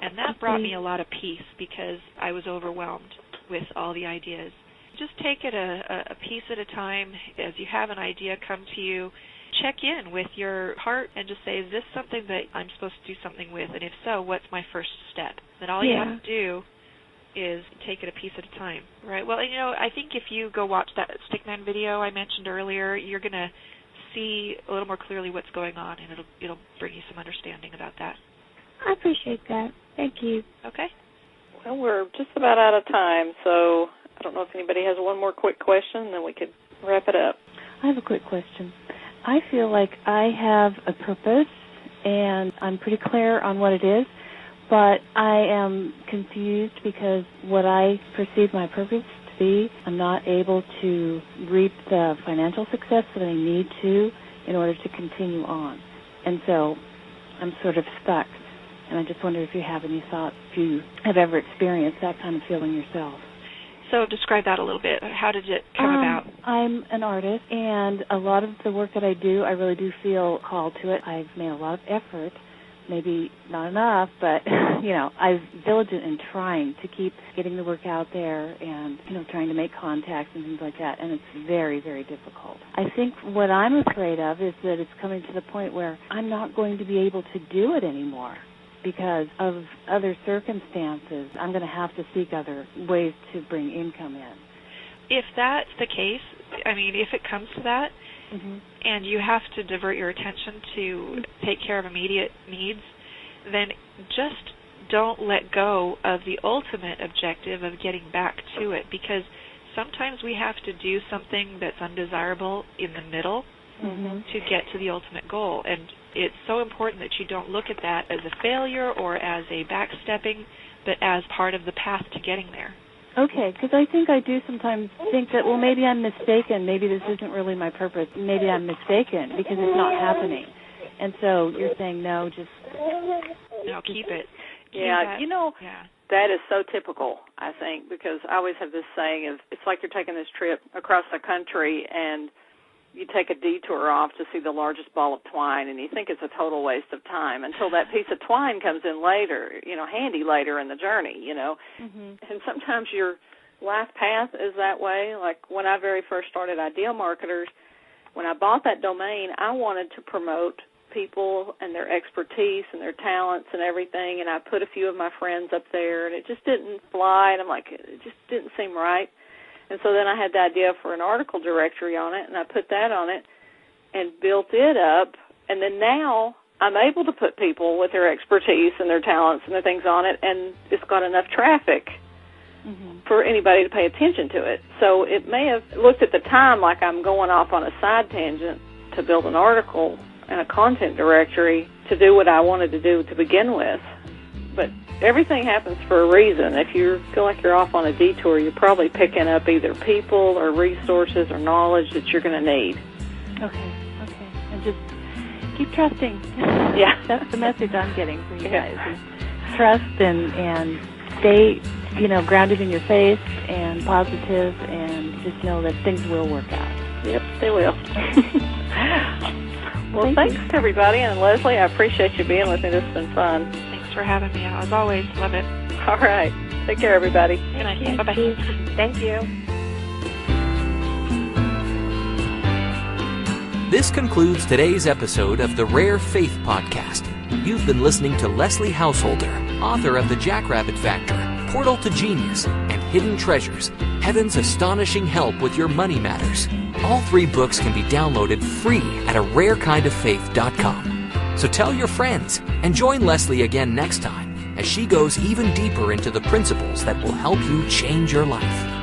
And that brought me a lot of peace because I was overwhelmed with all the ideas. Just take it a piece at a time. As you have an idea come to you, check in with your heart and just say, is this something that I'm supposed to do something with? And if so, what's my first step? Then all you have to do is take it a piece at a time, right? Well, you know, I think if you go watch that Stickman video I mentioned earlier, you're going to see a little more clearly what's going on, and it'll bring you some understanding about that. I appreciate that. Thank you. Okay. Well, we're just about out of time, so I don't know if anybody has one more quick question, then we could wrap it up. I have a quick question. I feel like I have a purpose, and I'm pretty clear on what it is, but I am confused because what I perceive my purpose to be, I'm not able to reap the financial success that I need to in order to continue on. And so I'm sort of stuck. And I just wonder if you have any thoughts, if you have ever experienced that kind of feeling yourself. So describe that a little bit. How did it come about? I'm an artist, and a lot of the work that I do, I really do feel called to it. I've made a lot of effort, maybe not enough, but, you know, I'm diligent in trying to keep getting the work out there and, you know, trying to make contacts and things like that, and it's very, very difficult. I think what I'm afraid of is that it's coming to the point where I'm not going to be able to do it anymore. Because of other circumstances, I'm going to have to seek other ways to bring income in. If that's the case, I mean, if it comes to that, and you have to divert your attention to take care of immediate needs, then just don't let go of the ultimate objective of getting back to it, because sometimes we have to do something that's undesirable in the middle to get to the ultimate goal. And it's so important that you don't look at that as a failure or as a backstepping, but as part of the path to getting there. Okay, because I think I do sometimes think that, well, maybe I'm mistaken. Maybe this isn't really my purpose. Maybe I'm mistaken because it's not happening. And so you're saying, no, just... No, keep it. Yeah, you know, that is so typical, I think, because I always have this saying of, it's like you're taking this trip across the country and you take a detour off to see the largest ball of twine, and you think it's a total waste of time until that piece of twine comes in later, you know, handy later in the journey, you know. And sometimes you're life path is that way. Like when I very first started Ideal Marketers, when I bought that domain, I wanted to promote people and their expertise and their talents and everything, and I put a few of my friends up there, and it just didn't fly, and I'm like, it just didn't seem right. And so then I had the idea for an article directory on it, and I put that on it and built it up, and then now I'm able to put people with their expertise and their talents and their things on it, and it's got enough traffic for anybody to pay attention to it. So it may have looked at the time like I'm going off on a side tangent to build an article and a content directory to do what I wanted to do to begin with. But everything happens for a reason. If you feel like you're off on a detour, you're probably picking up either people or resources or knowledge that you're going to need. Okay. And just keep trusting. Yeah. That's the message I'm getting from you guys. Is trust and stay, grounded in your faith and positive, and just know that things will work out. Yep, they will. Well, thanks, everybody. And Leslie, I appreciate you being with me. This has been fun. Thanks for having me. As always, love it. All right. Take care, everybody. Good night. Bye-bye. Thank you. This concludes today's episode of the RareFaith podcast. You've been listening to Leslie Householder, author of The Jackrabbit Factor, PortaltoGenius, and Hidden Treasures, Heaven's Astonishing Help with Your Money Matters. All 3 books can be downloaded free at rarekindoffaith.com. So tell your friends and join Leslie again next time as she goes even deeper into the principles that will help you change your life.